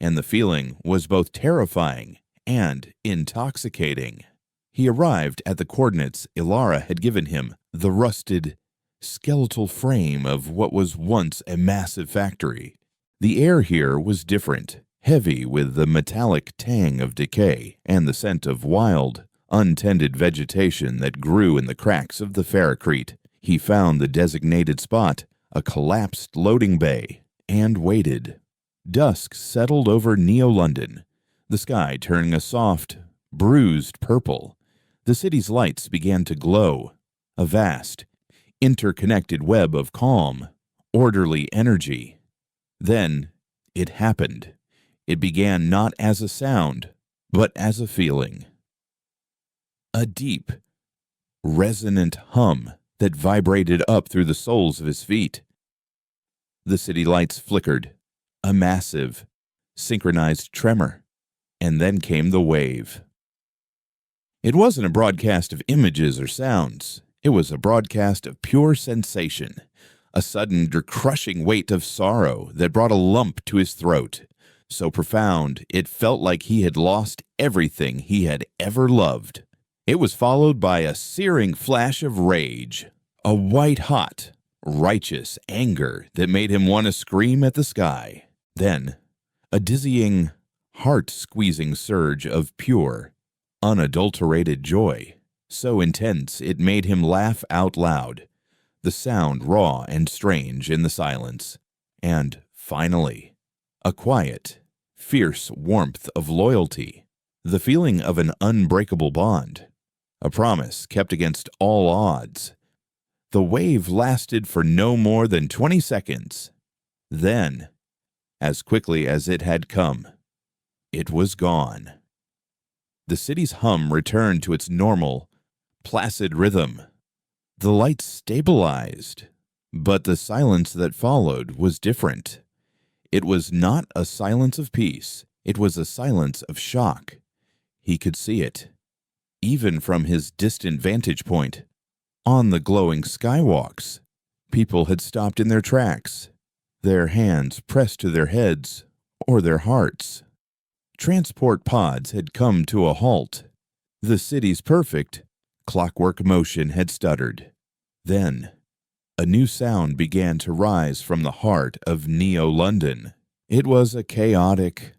and the feeling was both terrifying and intoxicating. He arrived at the coordinates Ilara had given him, the rusted, skeletal frame of what was once a massive factory. The air here was different, heavy with the metallic tang of decay and the scent of wild, untended vegetation that grew in the cracks of the ferrocrete. He found the designated spot, a collapsed loading bay, and waited. Dusk settled over Neo-London, the sky turning a soft, bruised purple. The city's lights began to glow, a vast, interconnected web of calm, orderly energy. Then it happened. It began not as a sound, but as a feeling. A deep, resonant hum that vibrated up through the soles of his feet. The city lights flickered, a massive, synchronized tremor, and then came the wave. It wasn't a broadcast of images or sounds. It was a broadcast of pure sensation, a sudden crushing weight of sorrow that brought a lump to his throat, so profound it felt like he had lost everything he had ever loved. It was followed by a searing flash of rage, a white-hot, righteous anger that made him want to scream at the sky. Then, a dizzying, heart-squeezing surge of pure, unadulterated joy, so intense it made him laugh out loud, the sound raw and strange in the silence. And, finally, a quiet, fierce warmth of loyalty, the feeling of an unbreakable bond, a promise kept against all odds. The wave lasted for no more than 20 seconds. Then, as quickly as it had come, it was gone. The city's hum returned to its normal, placid rhythm. The lights stabilized, but the silence that followed was different. It was not a silence of peace. It was a silence of shock. He could see it, even from his distant vantage point. On the glowing skywalks, people had stopped in their tracks, their hands pressed to their heads or their hearts. Transport pods had come to a halt. The city's perfect, clockwork motion had stuttered. Then, a new sound began to rise from the heart of Neo-London. It was a chaotic,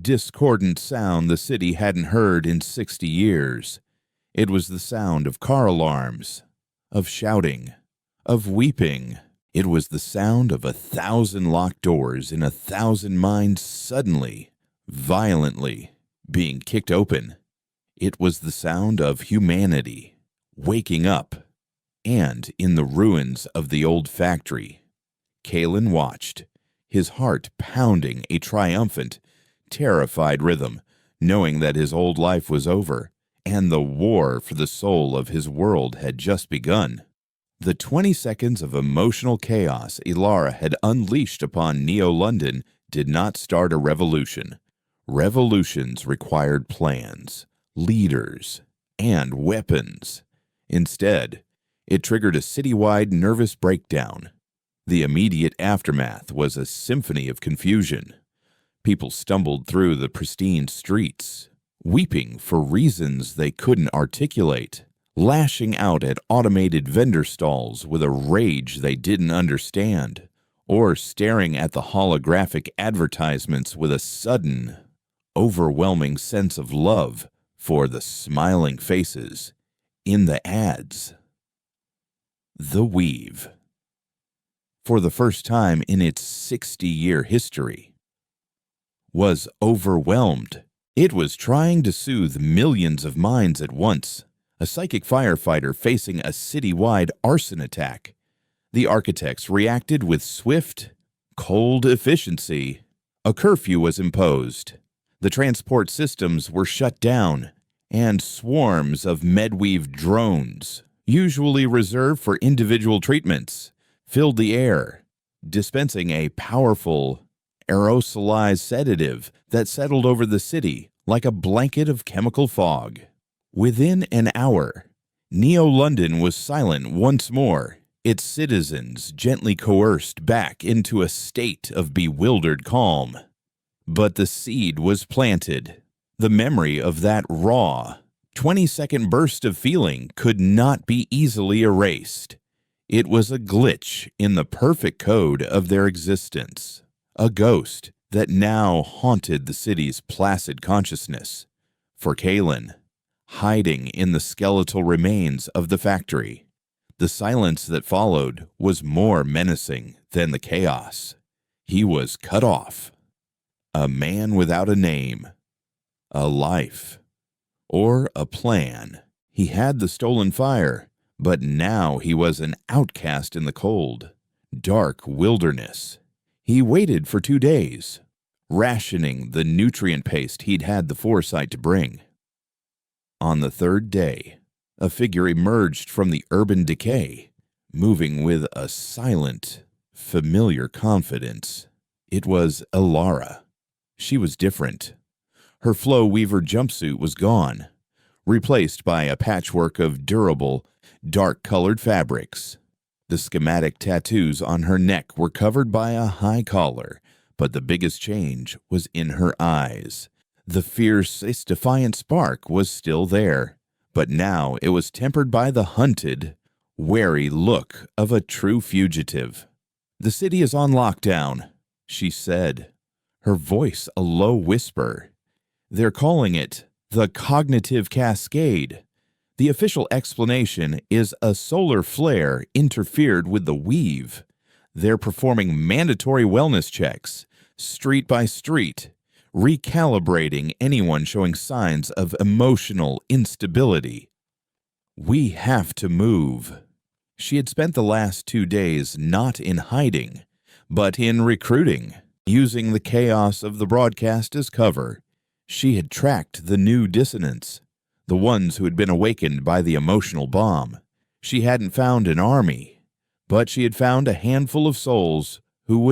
discordant sound the city hadn't heard in 60 years. It was the sound of car alarms, of shouting, of weeping. It was the sound of 1,000 locked doors in 1,000 minds suddenly, violently, being kicked open. It was the sound of humanity, waking up. And in the ruins of the old factory, Kalen watched, his heart pounding a triumphant, terrified rhythm, knowing that his old life was over, and the war for the soul of his world had just begun. The 20 seconds of emotional chaos Ilara had unleashed upon Neo-London did not start a revolution. Revolutions required plans, leaders, and weapons. Instead, it triggered a citywide nervous breakdown. The immediate aftermath was a symphony of confusion. People stumbled through the pristine streets, weeping for reasons they couldn't articulate, lashing out at automated vendor stalls with a rage they didn't understand, or staring at the holographic advertisements with a sudden, overwhelming sense of love for the smiling faces in the ads. The Weave. For the first time in its 60-year history, was overwhelmed. It was trying to soothe millions of minds at once, a psychic firefighter facing a citywide arson attack. The architects reacted with swift, cold efficiency. A curfew was imposed. The transport systems were shut down, and swarms of Medweave drones, usually reserved for individual treatments, filled the air, dispensing a powerful, aerosolized sedative that settled over the city like a blanket of chemical fog. Within an hour, Neo-London was silent once more, its citizens gently coerced back into a state of bewildered calm. But the seed was planted. The memory of that raw, 20-second burst of feeling could not be easily erased. It was a glitch in the perfect code of their existence, a ghost that now haunted the city's placid consciousness. For Kalen, hiding in the skeletal remains of the factory, the silence that followed was more menacing than the chaos. He was cut off. A man without a name, a life, or a plan. He had the stolen fire, but now he was an outcast in the cold, dark wilderness. He waited for 2 days, rationing the nutrient paste he'd had the foresight to bring. On the 3rd day, a figure emerged from the urban decay, moving with a silent, familiar confidence. It was Elara. She was different. Her Flow Weaver jumpsuit was gone, replaced by a patchwork of durable, dark-colored fabrics. The schematic tattoos on her neck were covered by a high collar, but the biggest change was in her eyes. The fierce, defiant spark was still there, but now it was tempered by the hunted, wary look of a true fugitive. "The city is on lockdown," she said, her voice a low whisper. "They're calling it the Cognitive Cascade. The official explanation is a solar flare interfered with the weave. They're performing mandatory wellness checks, street by street, recalibrating anyone showing signs of emotional instability. We have to move." She had spent the last 2 days not in hiding, but in recruiting. Using the chaos of the broadcast as cover, she had tracked the new dissonants, the ones who had been awakened by the emotional bomb. She hadn't found an army, but she had found a handful of souls who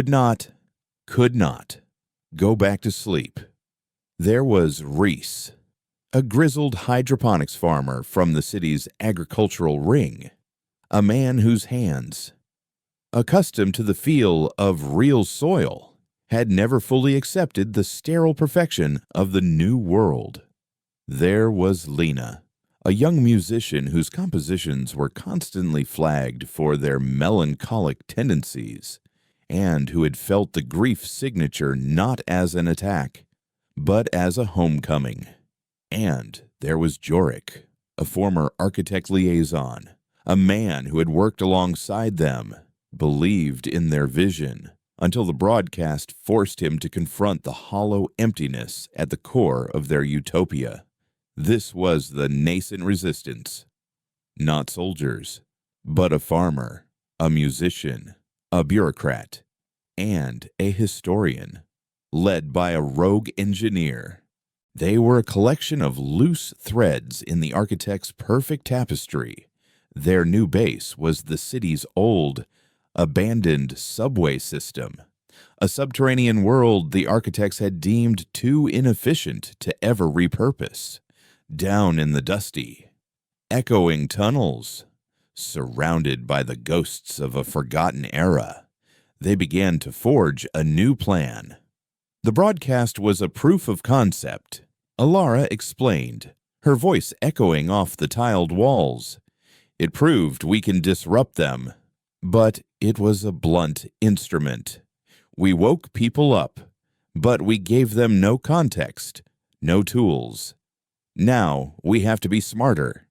could not, go back to sleep. There was Reese, a grizzled hydroponics farmer from the city's agricultural ring, a man whose hands, accustomed to the feel of real soil, had never fully accepted the sterile perfection of the new world. There was Lena, a young musician whose compositions were constantly flagged for their melancholic tendencies, and who had felt the grief signature not as an attack, but as a homecoming. And there was Jorik, a former architect liaison, a man who had worked alongside them, believed in their vision, until the broadcast forced him to confront the hollow emptiness at the core of their utopia. This was the nascent resistance. Not soldiers, but a farmer, a musician, a bureaucrat, and a historian, led by a rogue engineer. They were a collection of loose threads in the architect's perfect tapestry. Their new base was the city's old, abandoned subway system, a subterranean world the architects had deemed too inefficient to ever repurpose. Down in the dusty, echoing tunnels. Surrounded by the ghosts of a forgotten era, they began to forge a new plan. The broadcast was a proof of concept, Alara explained, her voice echoing off the tiled walls. It proved we can disrupt them, but it was a blunt instrument. We woke people up, but we gave them no context, no tools. Now we have to be smarter.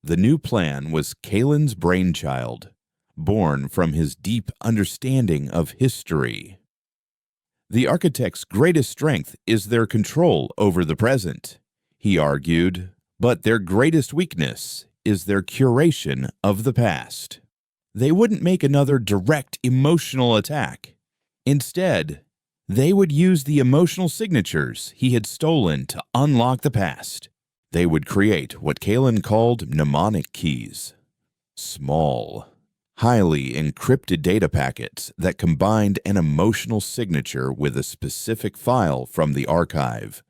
The new plan was Kalen's brainchild, born from his deep understanding of history. The architect's greatest strength is their control over the present, he argued, but their greatest weakness is their curation of the past. They wouldn't make another direct emotional attack. Instead, they would use the emotional signatures he had stolen to unlock the past. They would create what Kalen called mnemonic keys. Small, highly encrypted data packets that combined an emotional signature with a specific file from the archive.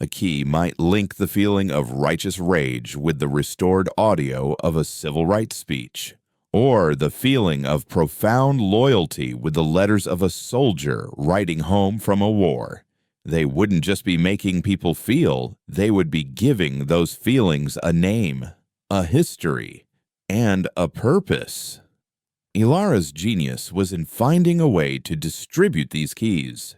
A key might link the feeling of righteous rage with the restored audio of a civil rights speech, or the feeling of profound loyalty with the letters of a soldier writing home from a war. They wouldn't just be making people feel, they would be giving those feelings a name, a history, and a purpose. Ilara's genius was in finding a way to distribute these keys.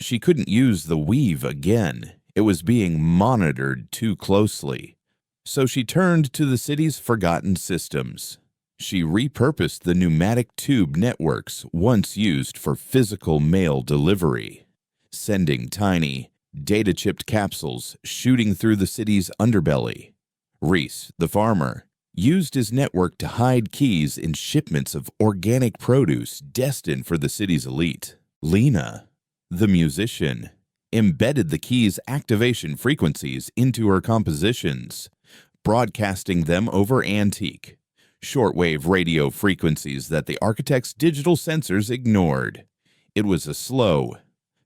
She couldn't use the weave again. It was being monitored too closely. So she turned to the city's forgotten systems. She repurposed the pneumatic tube networks once used for physical mail delivery, sending tiny, data-chipped capsules shooting through the city's underbelly. Reese, the farmer, used his network to hide keys in shipments of organic produce destined for the city's elite. Lena, the musician, embedded the key's activation frequencies into her compositions, broadcasting them over antique, shortwave radio frequencies that the architect's digital sensors ignored. It was a slow,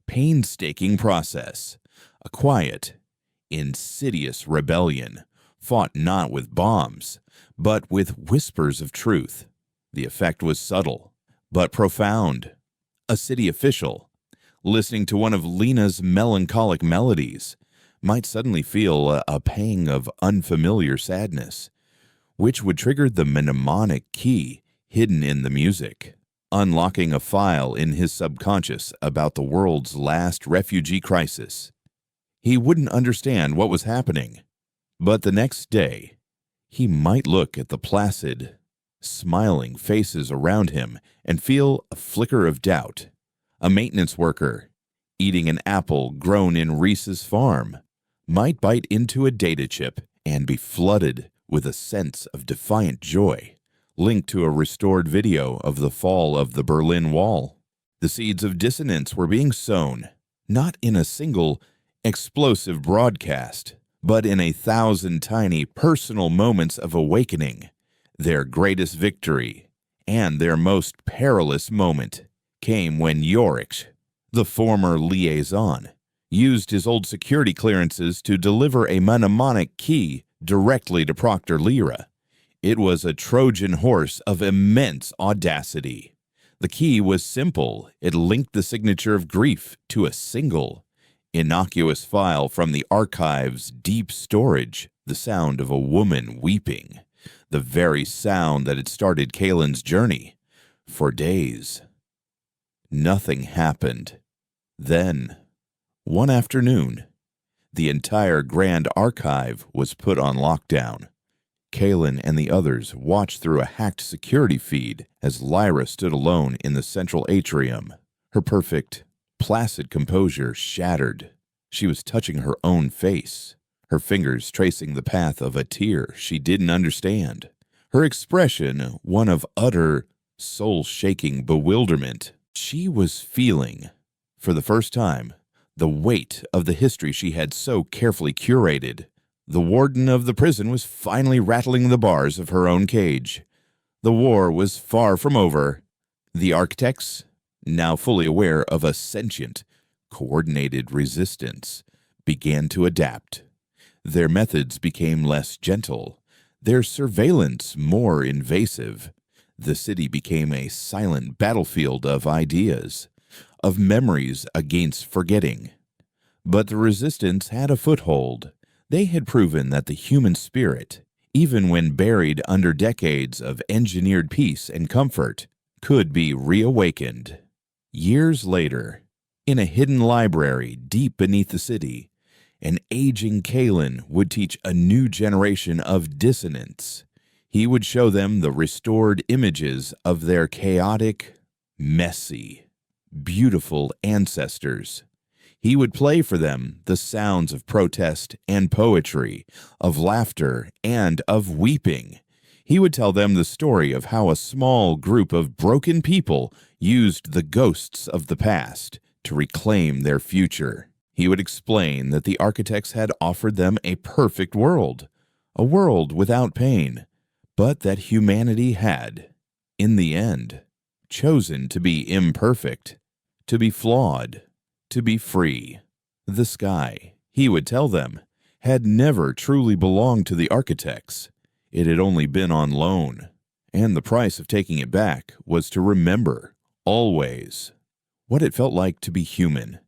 painstaking process, a quiet, insidious rebellion, fought not with bombs, but with whispers of truth. The effect was subtle, but profound. A city official, listening to one of Lena's melancholic melodies, might suddenly feel a pang of unfamiliar sadness, which would trigger the mnemonic key hidden in the music, unlocking a file in his subconscious about the world's last refugee crisis. He wouldn't understand what was happening, but the next day, he might look at the placid, smiling faces around him and feel a flicker of doubt. A maintenance worker, eating an apple grown in Reese's farm, might bite into a data chip and be flooded with a sense of defiant joy, linked to a restored video of the fall of the Berlin Wall. The seeds of dissonance were being sown, not in a single explosive broadcast, but in 1,000 tiny personal moments of awakening. Their greatest victory, and their most perilous moment, came when Yorick, the former liaison, used his old security clearances to deliver a mnemonic key directly to Proctor Lyra. It was a Trojan horse of immense audacity. The key was simple. It linked the signature of grief to a single, innocuous file from the archive's deep storage, the sound of a woman weeping, the very sound that had started Kalen's journey. For days, nothing happened. Then, one afternoon, the entire Grand Archive was put on lockdown. Kalen and the others watched through a hacked security feed as Lyra stood alone in the central atrium, her perfect, placid composure shattered. She was touching her own face, her fingers tracing the path of a tear she didn't understand. Her expression one of utter, soul-shaking bewilderment. She was feeling, for the first time, the weight of the history she had so carefully curated. The warden of the prison was finally rattling the bars of her own cage. The war was far from over. The architects, now fully aware of a sentient, coordinated resistance, began to adapt. Their methods became less gentle. their surveillance more invasive. The city became a silent battlefield of ideas, of memories against forgetting. But the resistance had a foothold. They had proven that the human spirit, even when buried under decades of engineered peace and comfort, could be reawakened. Years later, in a hidden library deep beneath the city, an aging Kalen would teach a new generation of dissonance. He would show them the restored images of their chaotic, messy, beautiful ancestors. He would play for them the sounds of protest and poetry, of laughter and of weeping. He would tell them the story of how a small group of broken people used the ghosts of the past to reclaim their future. He would explain that the architects had offered them a perfect world, a world without pain, but that humanity had, in the end, chosen to be imperfect, to be flawed, to be free. The sky, he would tell them, had never truly belonged to the architects. It had only been on loan, and the price of taking it back was to remember, always, what it felt like to be human,